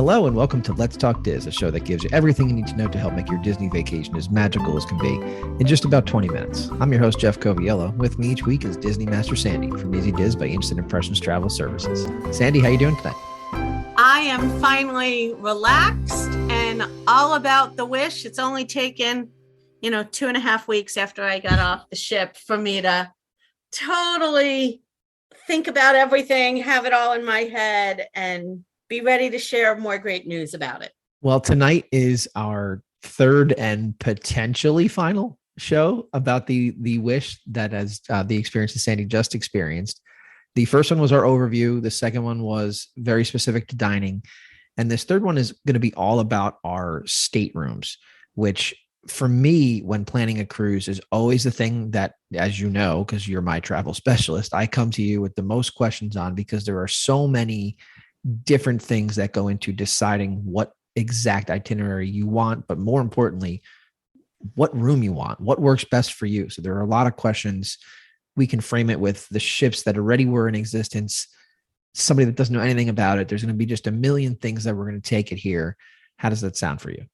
Hello and welcome to Let's Talk Diz, a show that gives you everything you need to know to help make your Disney vacation as magical as can be in just about 20 minutes. I'm your host, Jeff Coviello. With me each week is Disney Master Sandy from Easy Diz by Instant Impressions Travel Services. Sandy, how you doing tonight? I am finally relaxed and all about the Wish. It's only taken, 2.5 weeks after I got off the ship for me to totally think about everything, have it all in my head, and be ready to share more great news about it. Well, tonight is our third and potentially final show about the Wish that as the experience that Sandy just experienced. The first one was our overview. The second one was very specific to dining. And this third one is going to be all about our staterooms, which for me, when planning a cruise, is always the thing that, as you know, because you're my travel specialist, I come to you with the most questions on, because there are so many different things that go into deciding what exact itinerary you want, but more importantly, what room you want, what works best for you. So there are a lot of questions. We can frame it with the ships that already were in existence, somebody that doesn't know anything about it. There's going to be just a million things that we're going to take it here. How does that sound for you?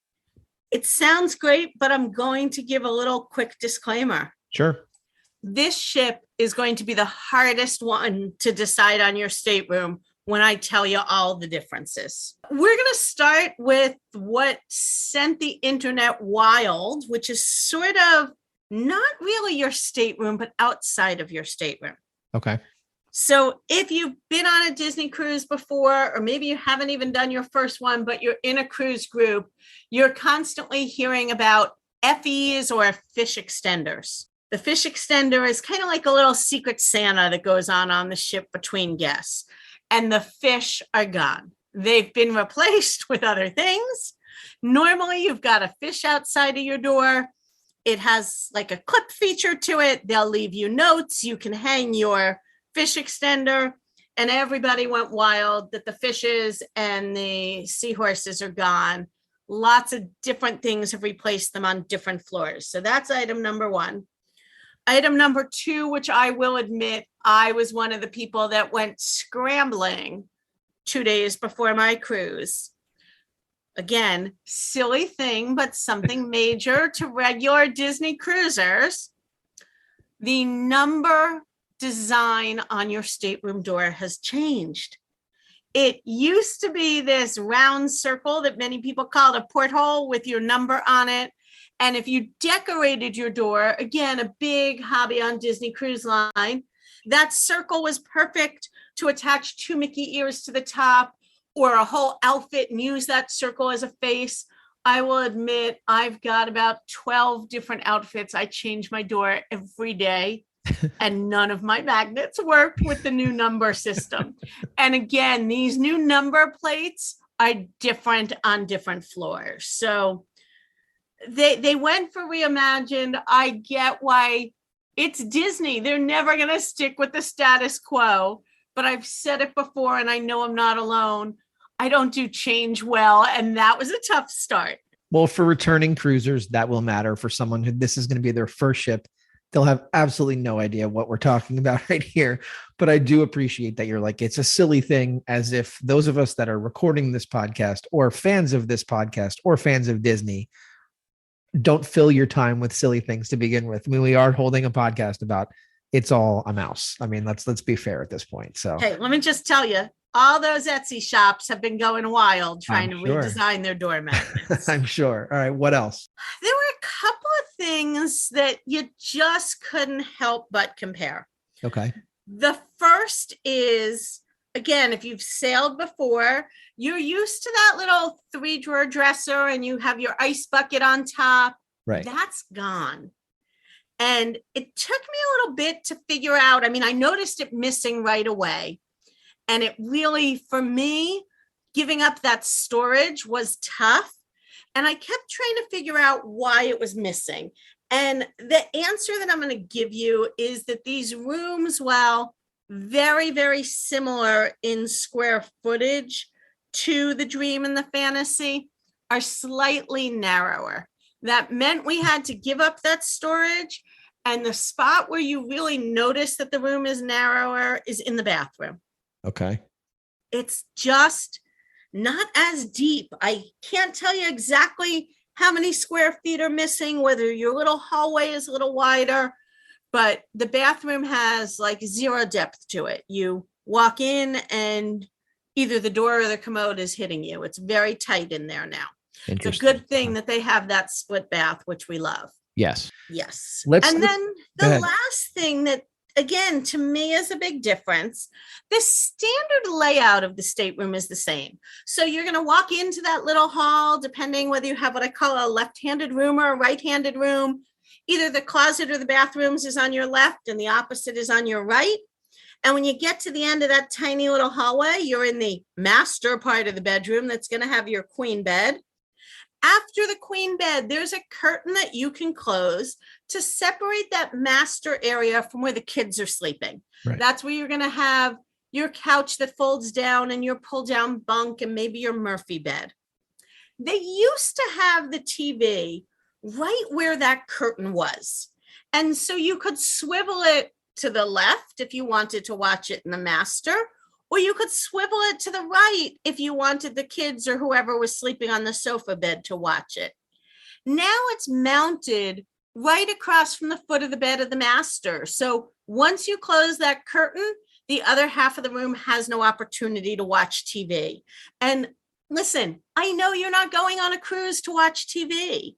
It sounds great, but I'm going to give a little quick disclaimer. Sure. This ship is going to be the hardest one to decide on your stateroom when I tell you all the differences. We're going to start with what sent the internet wild, which is sort of not really your stateroom, but outside of your stateroom. Okay. So if you've been on a Disney cruise before, or maybe you haven't even done your first one, but you're in a cruise group, you're constantly hearing about FEs or fish extenders. The fish extender is kind of like a little secret Santa that goes on the ship between guests. And the fish are gone. They've been replaced with other things. Normally, you've got a fish outside of your door. It has like a clip feature to it. They'll leave you notes. You can hang your fish extender. And everybody went wild that the fishes and the seahorses are gone. Lots of different things have replaced them on different floors. So that's item number one. Item number two, which I will admit, I was one of the people that went scrambling 2 days before my cruise. Again, silly thing, but something major to regular Disney cruisers. The number design on your stateroom door has changed. It used to be this round circle that many people called a porthole with your number on it. And if you decorated your door, again, a big hobby on Disney Cruise Line, that circle was perfect to attach 2 Mickey ears to the top or a whole outfit and use that circle as a face. I will admit, I've got about 12 different outfits. I change my door every day and none of my magnets worked with the new number system. And again, these new number plates are different on different floors. So they went for reimagined. I get why. It's Disney. They're never going to stick with the status quo. But I've said it before, and I know I'm not alone. I don't do change well, and that was a tough start. Well, for returning cruisers, that will matter. For someone who this is going to be their first ship, they'll have absolutely no idea what we're talking about right here. But I do appreciate that you're like, it's a silly thing, as if those of us that are recording this podcast or fans of this podcast or fans of Disney don't fill your time with silly things to begin with. I mean, we are holding a podcast about it's all a mouse. I mean, let's be fair at this point. So, hey, let me just tell you, all those Etsy shops have been going wild trying to redesign their door magnets. I'm sure. All right. What else? There were a couple of things that you just couldn't help but compare. Okay. The first is, again, if you've sailed before, you're used to that little 3-drawer dresser and you have your ice bucket on top. Right. That's gone. And it took me a little bit to figure out. I mean, I noticed it missing right away. And it really, for me, giving up that storage was tough. And I kept trying to figure out why it was missing. And the answer that I'm going to give you is that these rooms, while very, very similar in square footage to the Dream and the Fantasy, are slightly narrower. That meant we had to give up that storage. And the spot where you really notice that the room is narrower is in the bathroom. Okay. It's just not as deep. I can't tell you exactly how many square feet are missing, whether your little hallway is a little wider, but the bathroom has like zero depth to it. You walk in and either the door or the commode is hitting you. It's very tight in there now. It's a good thing that they have that split bath, which we love. Yes. Yes. And then the last thing that, again, to me is a big difference. The standard layout of the stateroom is the same. So you're going to walk into that little hall, depending whether you have what I call a left-handed room or a right-handed room. Either the closet or the bathrooms is on your left and the opposite is on your right. And when you get to the end of that tiny little hallway, you're in the master part of the bedroom that's going to have your queen bed. After the queen bed, there's a curtain that you can close to separate that master area from where the kids are sleeping. Right. That's where you're going to have your couch that folds down and your pull down bunk and maybe your Murphy bed. They used to have the TV right where that curtain was. And so you could swivel it to the left if you wanted to watch it in the master, or you could swivel it to the right if you wanted the kids or whoever was sleeping on the sofa bed to watch it. Now it's mounted right across from the foot of the bed of the master. So once you close that curtain, the other half of the room has no opportunity to watch TV. And listen, I know you're not going on a cruise to watch TV,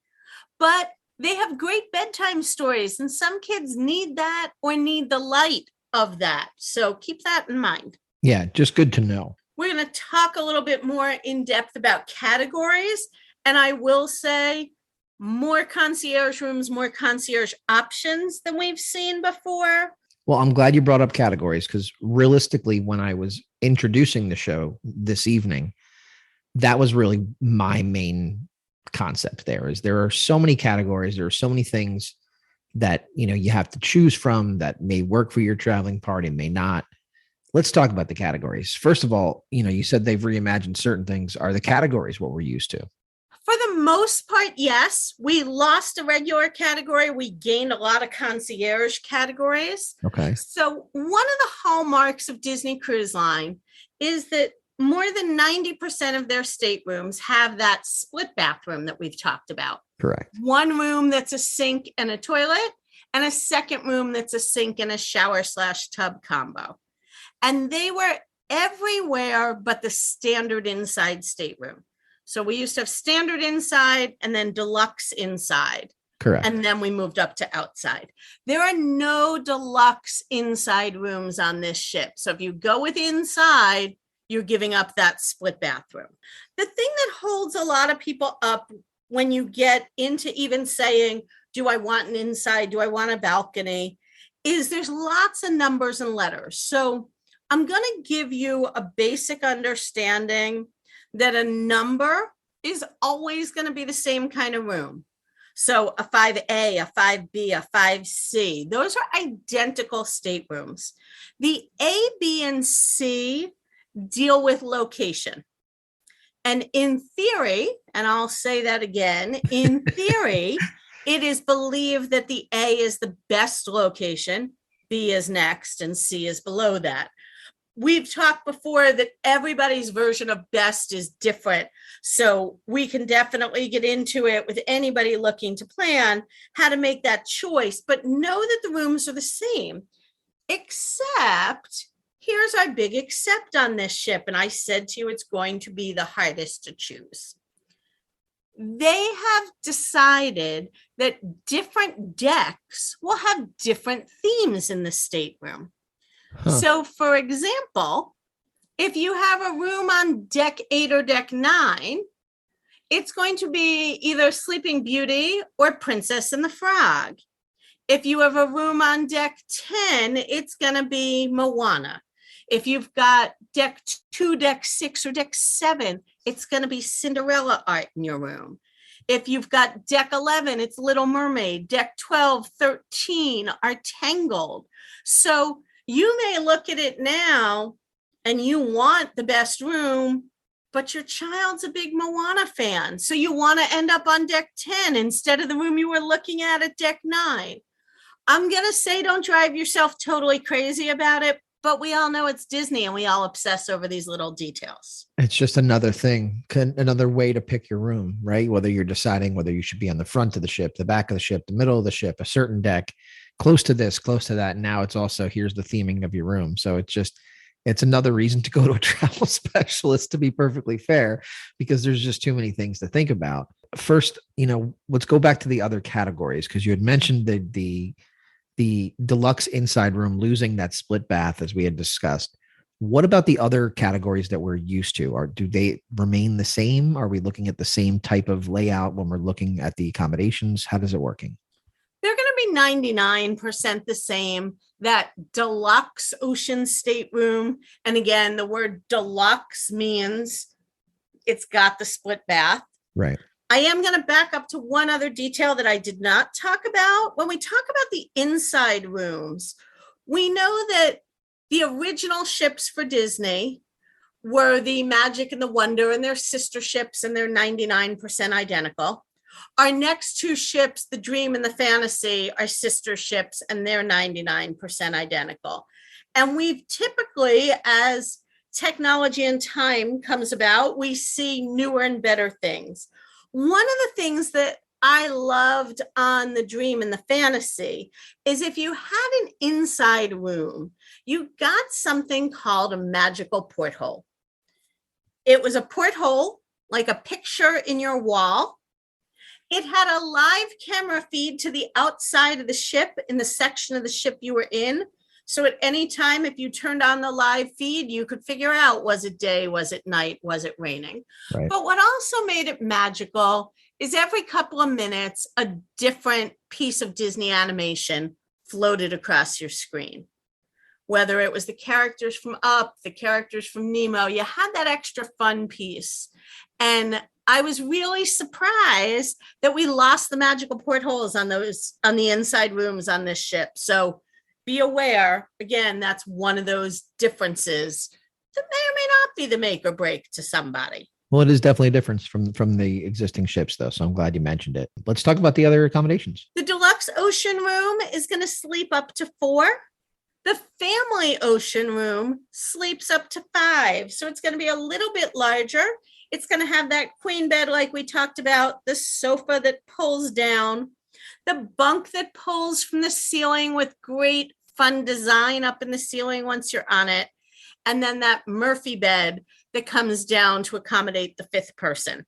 but they have great bedtime stories, and some kids need that or need the light of that. So keep that in mind. Yeah, just good to know. We're going to talk a little bit more in depth about categories. And I will say more concierge rooms, more concierge options than we've seen before. Well, I'm glad you brought up categories, because realistically, when I was introducing the show this evening, that was really my main concept. There are so many categories. There are so many things that, you have to choose from that may work for your traveling party, may not. Let's talk about the categories. First of all, you said they've reimagined certain things. Are the categories what we're used to? For the most part, yes. We lost a regular category. We gained a lot of concierge categories. Okay. So one of the hallmarks of Disney Cruise Line is that more than 90% of their staterooms have that split bathroom that we've talked about. Correct. One room that's a sink and a toilet, and a second room that's a sink and a shower/tub combo. And they were everywhere but the standard inside stateroom. So we used to have standard inside and then deluxe inside. Correct. And then we moved up to outside. There are no deluxe inside rooms on this ship. So if you go with inside, you're giving up that split bathroom. The thing that holds a lot of people up when you get into even saying, do I want an inside? Do I want a balcony? Is there's lots of numbers and letters. So I'm going to give you a basic understanding that a number is always going to be the same kind of room. So a 5A, a 5B, a 5C, those are identical staterooms. The A, B, and C deal with location. And in theory, and I'll say that again, in theory, it is believed that the A is the best location, B is next, and C is below that. We've talked before that everybody's version of best is different. So we can definitely get into it with anybody looking to plan how to make that choice, but know that the rooms are the same, except here's our big except on this ship. And I said to you, it's going to be the hardest to choose. They have decided that different decks will have different themes in the stateroom. Huh. So, for example, if you have a room on deck 8 or deck 9, it's going to be either Sleeping Beauty or Princess and the Frog. If you have a room on deck 10, it's going to be Moana. If you've got deck 2, deck 6, or deck 7, it's going to be Cinderella art in your room. If you've got deck 11, it's Little Mermaid. Deck 12, 13 are Tangled. So you may look at it now and you want the best room, but your child's a big Moana fan. So you want to end up on deck 10 instead of the room you were looking at deck 9. I'm going to say don't drive yourself totally crazy about it, but we all know it's Disney and we all obsess over these little details. It's just another thing, another way to pick your room, right? Whether you're deciding whether you should be on the front of the ship, the back of the ship, the middle of the ship, a certain deck, close to this, close to that. Now it's also, here's the theming of your room. So it's another reason to go to a travel specialist, to be perfectly fair, because there's just too many things to think about. First, let's go back to the other categories, because you had mentioned the deluxe inside room losing that split bath, as we had discussed. What about the other categories that we're used to? Do they remain the same? Are we looking at the same type of layout when we're looking at the accommodations? How does it working? They're going to be 99% the same. That deluxe ocean stateroom. And again, the word deluxe means it's got the split bath. Right. I am going to back up to one other detail that I did not talk about. When we talk about the inside rooms, we know that the original ships for Disney were the Magic and the Wonder and their sister ships, and they're 99% identical. Our next two ships, the Dream and the Fantasy, are sister ships, and they're 99% identical. And we've typically, as technology and time comes about, we see newer and better things. One of the things that I loved on the Dream and the Fantasy is if you had an inside room, you got something called a magical porthole. It was a porthole, like a picture in your wall. It had a live camera feed to the outside of the ship in the section of the ship you were in. So at any time, if you turned on the live feed, you could figure out, was it day, was it night, was it raining? Right. But what also made it magical is every couple of minutes, a different piece of Disney animation floated across your screen. Whether it was the characters from Up, the characters from Nemo, you had that extra fun piece. And I was really surprised that we lost the magical portholes on the inside rooms on this ship. So be aware, again, that's one of those differences that may or may not be the make or break to somebody. Well, it is definitely a difference from the existing ships, though. So I'm glad you mentioned it. Let's talk about the other accommodations. The deluxe ocean room is going to sleep up to 4. The family ocean room sleeps up to 5. So it's going to be a little bit larger. It's going to have that queen bed like we talked about, the sofa that pulls down, the bunk that pulls from the ceiling with great fun design up in the ceiling once you're on it, and then that Murphy bed that comes down to accommodate the 5th person.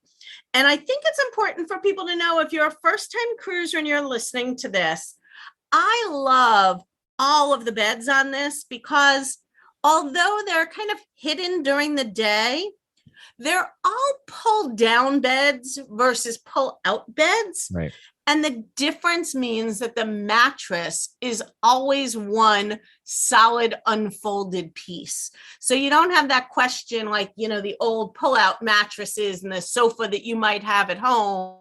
And I think it's important for people to know, if you're a first-time cruiser and you're listening to this, I love all of the beds on this, because although they're kind of hidden during the day, they're all pull down beds versus pull out beds. Right. And the difference means that the mattress is always one solid unfolded piece. So you don't have that question like, the old pull-out mattresses and the sofa that you might have at home,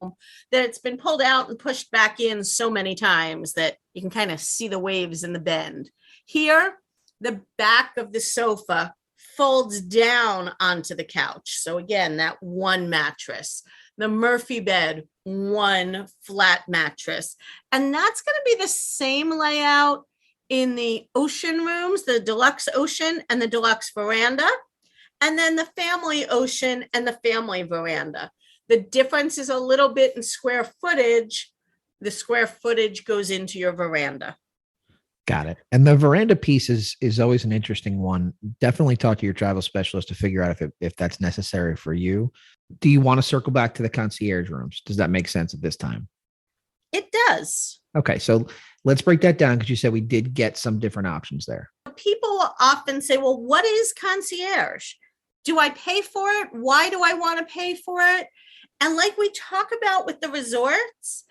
that it's been pulled out and pushed back in so many times that you can kind of see the waves in the bend. Here, the back of the sofa folds down onto the couch. So again, that one mattress. The Murphy bed, one flat mattress. And that's going to be the same layout in the ocean rooms, the deluxe ocean and the deluxe veranda, and then the family ocean and the family veranda. The difference is a little bit in square footage. The square footage goes into your veranda. Got it. And the veranda piece is always an interesting one. Definitely talk to your travel specialist to figure out if that's necessary for you. Do you want to circle back to the concierge rooms? Does that make sense at this time? It does. Okay, so let's break that down, because you said we did get some different options there. People often say, well, what is concierge? Do I pay for it? Why do I want to pay for it? And like we talk about with the resorts,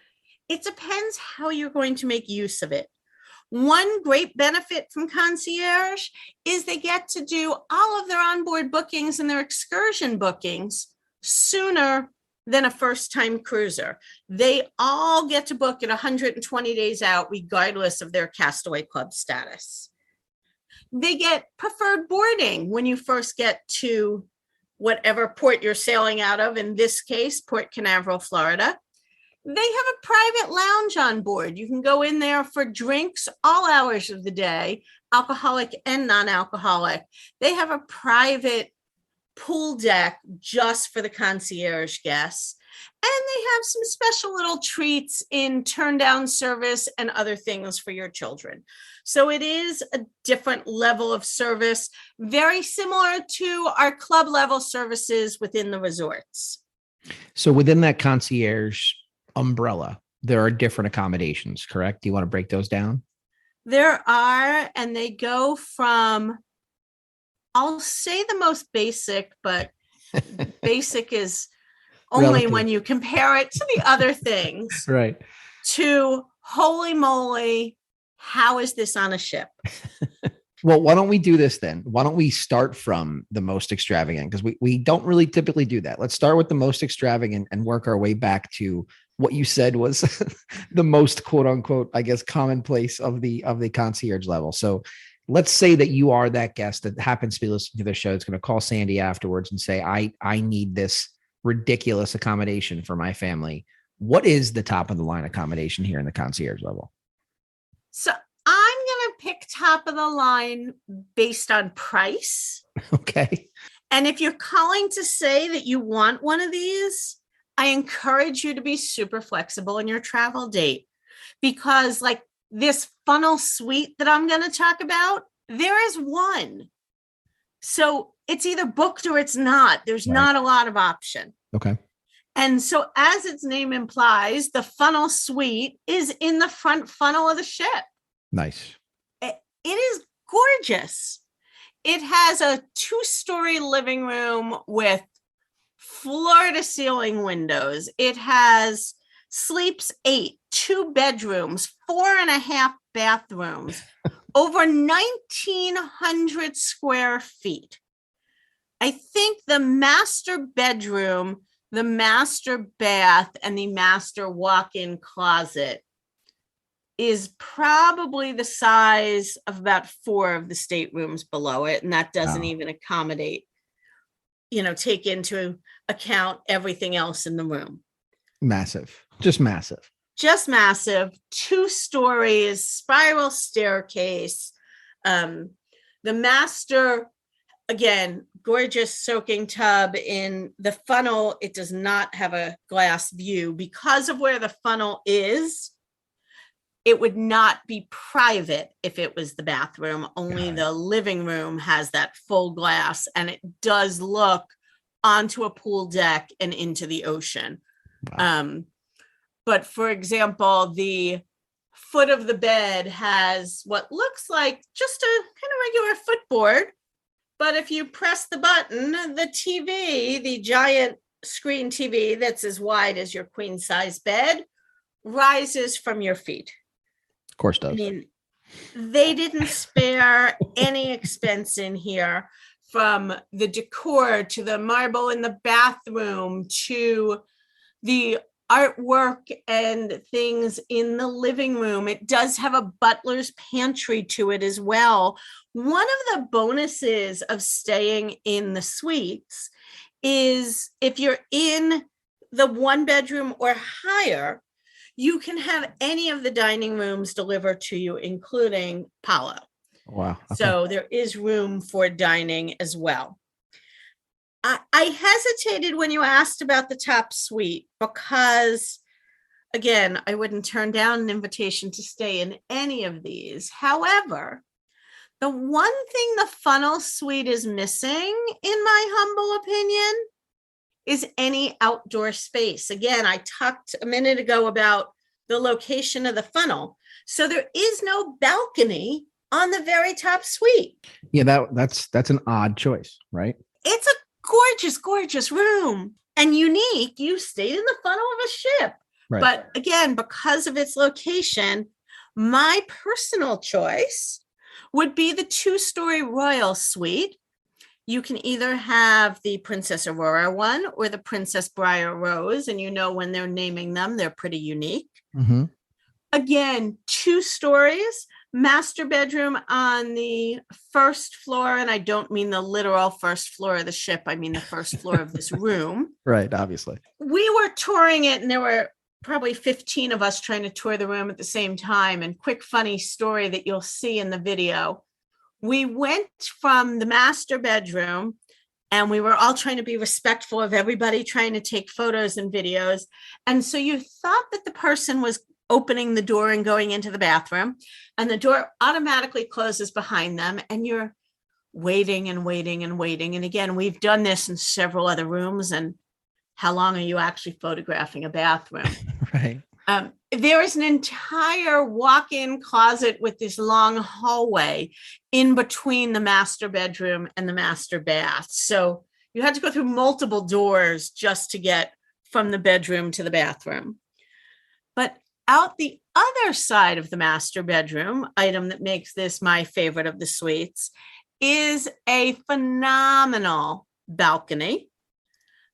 it depends how you're going to make use of it. One great benefit from concierge is they get to do all of their onboard bookings and their excursion bookings sooner than a first-time cruiser. They all get to book at 120 days out, regardless of their Castaway Club status. They get preferred boarding when you first get to whatever port you're sailing out of, in this case, Port Canaveral, Florida. They have a private lounge on board. You can go in there for drinks all hours of the day, alcoholic and non-alcoholic. They have a private pool deck just for the concierge guests. And they have some special little treats in turn down service and other things for your children. So it is a different level of service, very similar to our club level services within the resorts. So within that concierge umbrella, there are different accommodations, correct? Do you want to break those down? There are, and they go from, I'll say the most basic, but basic is only relative when you compare it to the other things. Right. To holy moly, how is this on a ship? Well, why don't we do this then? Why don't we start from the most extravagant? Because we don't really typically do that. Let's start with the most extravagant and work our way back to what you said was the most quote unquote, I guess, commonplace of the concierge level. So let's say that you are that guest that happens to be listening to the show. It's going to call Sandy afterwards and say, I need this ridiculous accommodation for my family. What is the top of the line accommodation here in the concierge level? So I'm going to pick top of the line based on price. Okay. And if you're calling to say that you want one of these, I encourage you to be super flexible in your travel date, because like this funnel suite that I'm going to talk about, there is one. So it's either booked or it's not. There's not a lot of option. Okay. And so as its name implies, the funnel suite is in the front funnel of the ship. Nice. It is gorgeous. It has a 2-story living room with floor to ceiling windows. It has sleeps 8, 2 bedrooms, 4.5 bathrooms, over 1,900 square feet. I think the master bedroom, the master bath, and the master walk-in closet is probably the size of about 4 of the staterooms below it. And that doesn't even accommodate, take into account everything else in the room. Massive, just massive. Just massive, 2 stories, spiral staircase. The master, again, gorgeous soaking tub in the funnel. It does not have a glass view because of where the funnel is. It would not be private if it was the bathroom. Only the living room has that full glass, and it does look onto a pool deck and into the ocean. Wow. But for example, the foot of the bed has what looks like just a kind of regular footboard. But if you press the button, the TV, the giant screen TV that's as wide as your queen size bed, rises from your feet. Of course does. I mean, they didn't spare any expense in here, from the decor to the marble in the bathroom to the artwork and things in the living room. It does have a butler's pantry to it as well. One of the bonuses of staying in the suites is if you're in the 1 bedroom or higher, you can have any of the dining rooms delivered to you, including Palo. Wow. Okay. So there is room for dining as well. I hesitated when you asked about the top suite because, again, I wouldn't turn down an invitation to stay in any of these. However, the one thing the funnel suite is missing, in my humble opinion, is any outdoor space. Again, I talked a minute ago about the location of the funnel. So there is no balcony on the very top suite. Yeah, that's an odd choice, right? It's a gorgeous, gorgeous room and unique. You stayed in the funnel of a ship. Right. But again, because of its location, my personal choice would be the 2-story royal suite. You can either have the Princess Aurora one or the Princess Briar Rose. And when they're naming them, they're pretty unique. Mm-hmm. Again, 2 stories, master bedroom on the first floor. And I don't mean the literal first floor of the ship. I mean the first floor of this room. Right, obviously. We were touring it and there were probably 15 of us trying to tour the room at the same time. And quick funny story that you'll see in the video. We went from the master bedroom and we were all trying to be respectful of everybody, trying to take photos and videos. And so you thought that the person was opening the door and going into the bathroom, and the door automatically closes behind them, and you're waiting and waiting and waiting. And again, we've done this in several other rooms. And how long are you actually photographing a bathroom? Right. There is an entire walk-in closet with this long hallway in between the master bedroom and the master bath. So you had to go through multiple doors just to get from the bedroom to the bathroom. But out the other side of the master bedroom, item that makes this my favorite of the suites, is a phenomenal balcony,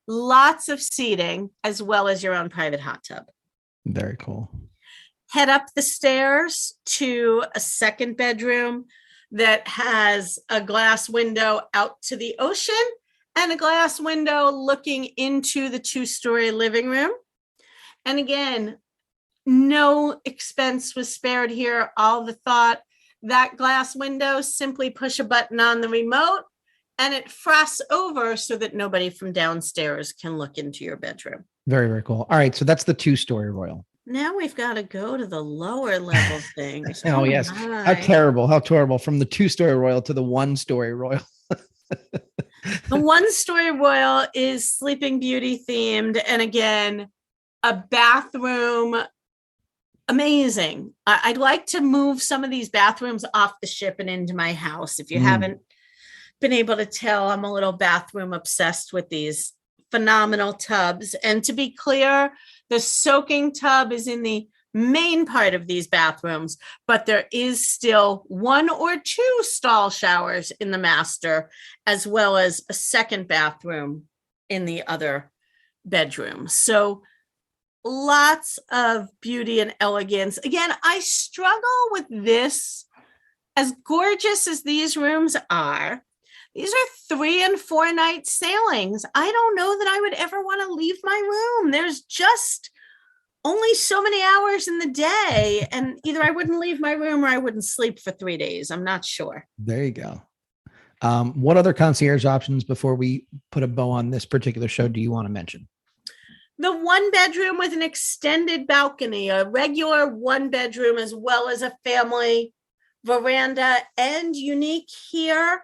lots of seating, as well as your own private hot tub. Very cool. Head up the stairs to a second bedroom that has a glass window out to the ocean and a glass window looking into the 2-story living room. And again, no expense was spared here. All the thought, that glass window, simply push a button on the remote and it frosts over so that nobody from downstairs can look into your bedroom. Very, very cool. All right. So that's the 2-story Royal. Now we've got to go to the lower level things. Oh, yes. How terrible. From the 2-story Royal to the 1-story Royal. The 1-story Royal is Sleeping Beauty themed. And again, a bathroom. Amazing. I'd like to move some of these bathrooms off the ship and into my house. If you haven't been able to tell, I'm a little bathroom obsessed with these phenomenal tubs. And to be clear, the soaking tub is in the main part of these bathrooms, but there is still 1 or 2 stall showers in the master, as well as a second bathroom in the other bedroom. So lots of beauty and elegance. Again, I struggle with this. As gorgeous as these rooms are, these are 3 and 4 night sailings. I don't know that I would ever want to leave my room. There's just only so many hours in the day. And either I wouldn't leave my room or I wouldn't sleep for 3 days. I'm not sure. There you go. What other concierge options before we put a bow on this particular show do you want to mention? The 1 bedroom with an extended balcony, a regular 1 bedroom, as well as a family veranda. And unique here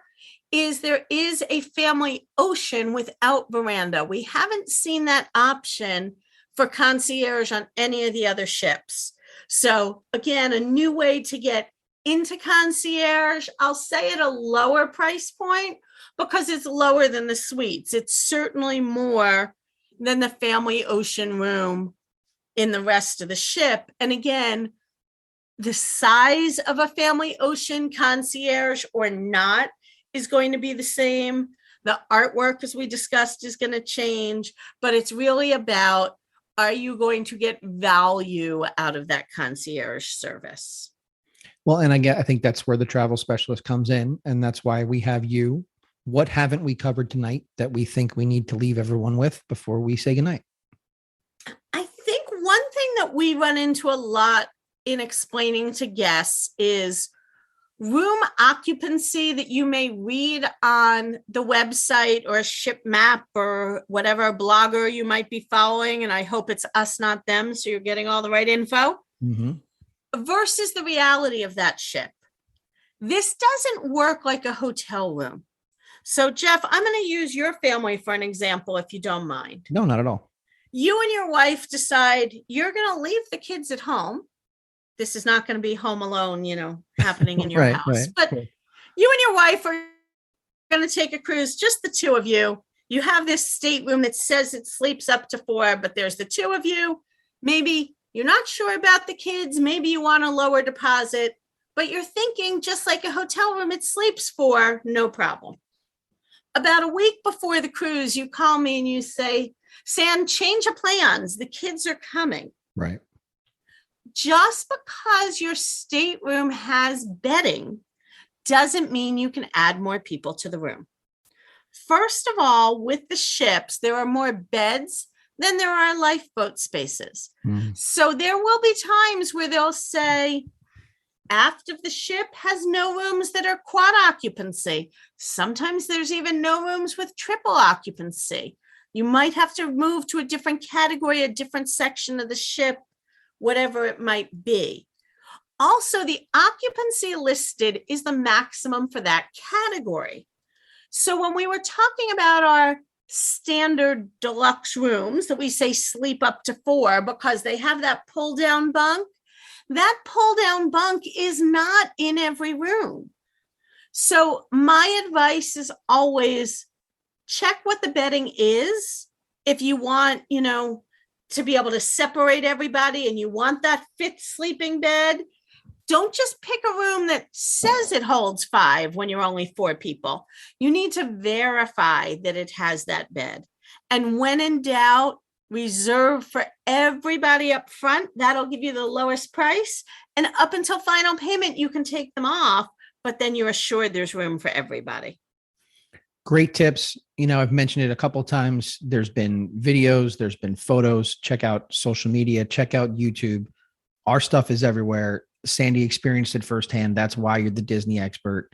is there is a family ocean without veranda. We haven't seen that option for concierge on any of the other ships. So again, a new way to get into concierge. I'll say at a lower price point because it's lower than the suites. It's certainly more than the family ocean room in the rest of the ship. And again, the size of a family ocean concierge or not is going to be the same. The artwork, as we discussed, is going to change, but it's really about, are you going to get value out of that concierge service? Well, and I think that's where the travel specialist comes in. And that's why we have you. What haven't we covered tonight that we think we need to leave everyone with before we say goodnight? I think one thing that we run into a lot in explaining to guests is room occupancy that you may read on the website or a ship map or whatever blogger you might be following. And I hope it's us, not them, so you're getting all the right info. Versus the reality of that ship. This doesn't work like a hotel room. So, Jeff, I'm going to use your family for an example, if you don't mind. No, not at all. You and your wife decide you're going to leave the kids at home. This is not going to be Home Alone, happening in your house. Right. But cool. You and your wife are going to take a cruise, just the 2 of you. You have this stateroom that says it sleeps up to 4, but there's the 2 of you. Maybe you're not sure about the kids. Maybe you want a lower deposit, but you're thinking just like a hotel room, it sleeps 4, no problem. About a week before the cruise, you call me and you say, San, change of plans. The kids are coming. Right. Just because your stateroom has bedding doesn't mean you can add more people to the room. First of all, with the ships, there are more beds Then there are lifeboat spaces. Mm. So there will be times where they'll say, aft of the ship has no rooms that are quad occupancy. Sometimes there's even no rooms with triple occupancy. You might have to move to a different category, a different section of the ship, whatever it might be. Also, the occupancy listed is the maximum for that category. So when we were talking about our standard deluxe rooms that we say sleep up to 4 because they have that pull down bunk, that pull down bunk is not in every room. So my advice is always check what the bedding is. If you want, to be able to separate everybody and you want that fit sleeping bed, don't just pick a room that says it holds 5 when you're only 4 people. You need to verify that it has that bed. And when in doubt, reserve for everybody up front. That'll give you the lowest price. And up until final payment, you can take them off, but then you're assured there's room for everybody. Great tips. I've mentioned it a couple of times. There's been videos, there's been photos. Check out social media, check out YouTube. Our stuff is everywhere. Sandy experienced it firsthand. That's why you're the Disney expert.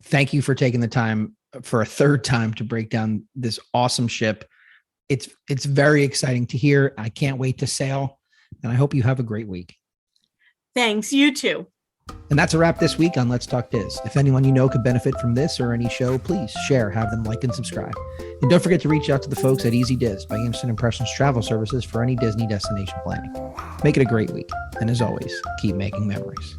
Thank you for taking the time for a third time to break down this awesome ship. It's very exciting to hear. I can't wait to sail, and I hope you have a great week. Thanks. You too. And that's a wrap this week on Let's Talk Diz. If anyone you know could benefit from this or any show, please share, have them like and subscribe. And don't forget to reach out to the folks at Easy Diz by Instant Impressions Travel Services for any Disney destination planning. Make it a great week. And as always, keep making memories.